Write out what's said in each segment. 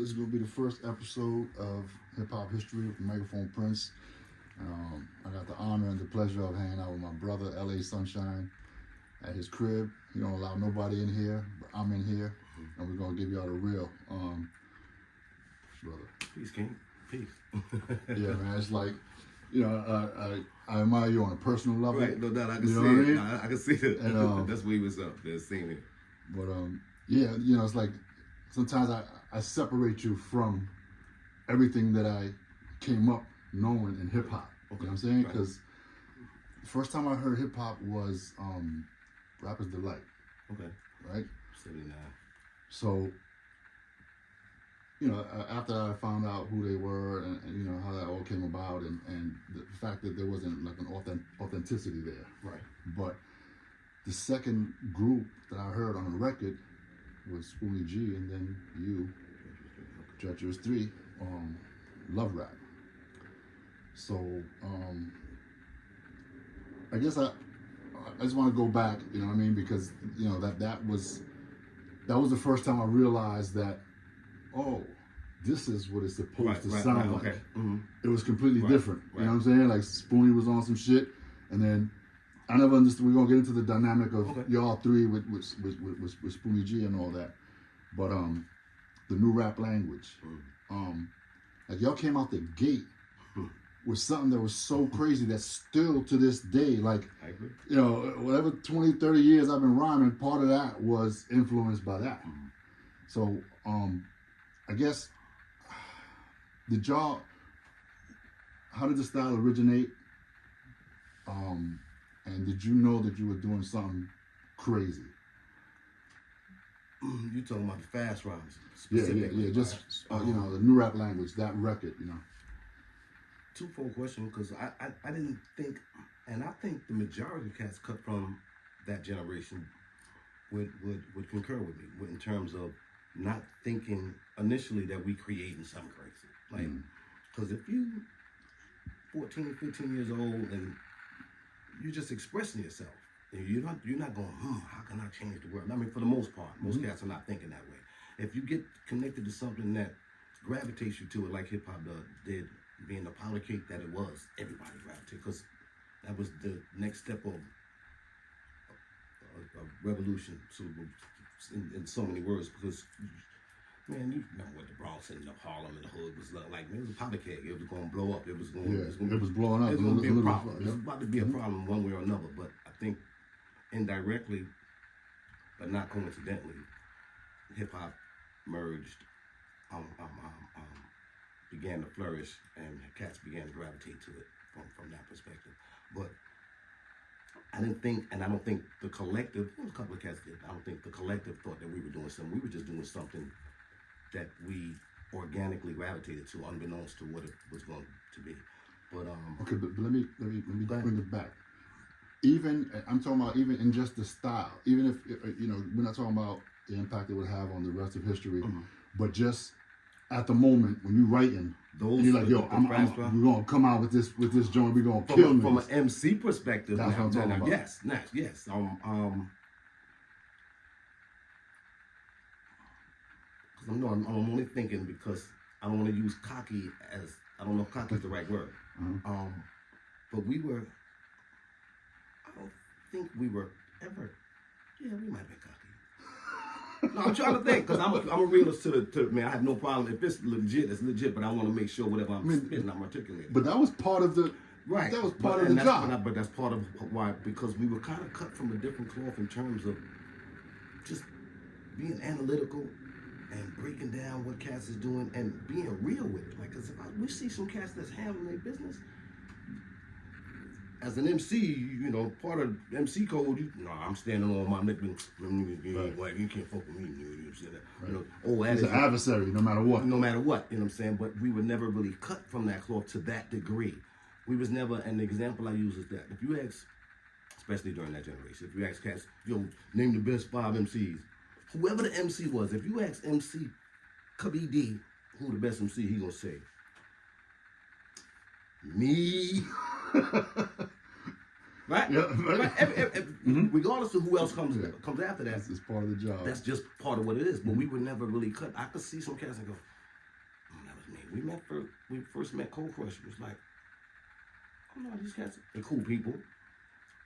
This is going to be the first episode of Hip Hop History with the Microphone Prince. I got the honor and the pleasure of hanging out with my brother, LA Sunshine, at his crib. He don't allow nobody in here, but I'm in here, and we're going to give y'all the real. Brother. Peace, King. Peace. Yeah, man. It's like, you know, I admire you on a personal level. Right, no doubt. I can see know what I it. mean? I can see it. And, that's where he was up there, seeing it. But, yeah, you know, it's like sometimes I separate you from everything that I came up knowing in hip hop. Okay. You know what I'm saying? Because the first time I heard hip hop was Rapper's Delight. Okay. Right? 79. So, you know, after I found out who they were and you know, how that all came about and the fact that there wasn't like an authenticity there. Right. But the second group that I heard on the record was Spoonie G and then you, Treacherous 3, Love Rap. So, I guess I just want to go back, you know what I mean? Because, you know, that was the first time I realized that, oh, this is what it's supposed to sound like. Okay. Mm-hmm. It was completely different. You know what I'm saying? Like Spoonie was on some shit, and then I never understood. We're gonna get into the dynamic of y'all three with Spoonie G and all that, but the new rap language, like y'all came out the gate with something that was so crazy that still to this day, like, you know, whatever 20, 30 years I've been rhyming, part of that was influenced by that. So, I guess, how did the style originate? And did you know that you were doing something crazy? You talking about the fast rhymes? Yeah. Just, you know, the new rap language, that record, you know. Twofold question, because I didn't think, and I think the majority of cats cut from that generation would concur with me in terms of not thinking initially that we creating something crazy. Like, because if you 14, 15 years old and you're just expressing yourself, and you're not going, how can I change the world? I mean, for the most part, most cats are not thinking that way. If you get connected to something that gravitates you to it, like hip hop did, being the powder cake that it was, everybody gravitated, because that was the next step of revolution. So in so many words, because man, you remember what the Bronx and the Harlem and the hood was like. Man, it was a powder keg. It was going to blow up. It was blowing up. It was going to be a problem. It was about to be a problem one way or another. But I think indirectly, but not coincidentally, hip hop merged, began to flourish, and cats began to gravitate to it from that perspective. But I didn't think, and I don't think the collective, a couple of cats did, I don't think the collective thought that we were doing something. We were just doing something that we organically gravitated to, unbeknownst to what it was going to be. But okay, but let me bring it back. Even, I'm talking about even in just the style, even if, you know, we're not talking about the impact it would have on the rest of history, but just at the moment when you're writing, and you're like, yo, we're gonna come out with this joint, we're gonna kill from an MC perspective. That's what I'm talking about. Yes. Because I'm only thinking because I don't want to use cocky as, I don't know if cocky is the right word. But we were, I don't think we were ever, yeah, we might have been cocky. No, I'm trying to think, because I'm a realist to man. I have no problem if it's legit, it's legit. But I want to make sure whatever I'm spitting, I'm articulating. But that was part of the That was part of the job. But that's part of why, because we were kind of cut from a different cloth in terms of just being analytical and breaking down what cats is doing and being real with it. Like, cause we see some cats that's handling their business. As an MC, you know, part of MC code, I'm standing on my neck, you can't fuck with me, you know, He's an adversary, no matter what. No matter what, you know what I'm saying? But we were never really cut from that cloth to that degree. We was never, and the example I use is that if you ask, especially during that generation, if you ask cats, yo, name the best 5 MCs, whoever the MC was, if you ask MC Cubby D who the best MC, he gonna say, me. Right? Yeah. Right? Regardless of who else comes after that. It's part of the job. That's just part of what it is. But we were never really cut. I could see some cats and go, we first met Cold Crush. It was like, oh no, these cats, they're cool people,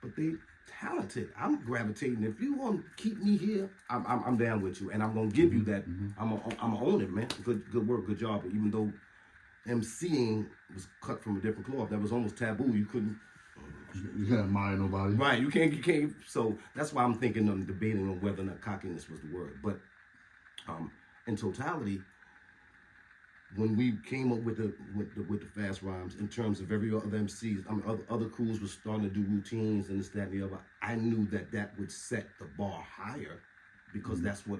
but they talented. I'm gravitating. If you want to keep me here, I'm down with you, and I'm gonna give you that. I'm gonna own it, man. Good work, good job. But even though MCing was cut from a different cloth, that was almost taboo. You couldn't. You can't admire nobody. Right, you can't. So that's why I'm thinking of debating on whether or not cockiness was the word. But in totality, when we came up with the fast rhymes, in terms of every other MCs, other crews were starting to do routines and this, that, and the other. I knew that would set the bar higher, because that's what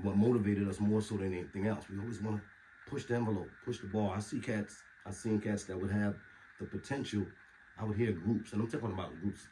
motivated us more so than anything else. We always want to push the envelope, push the bar. I've seen cats that would have the potential. I would hear groups, and I'm talking about groups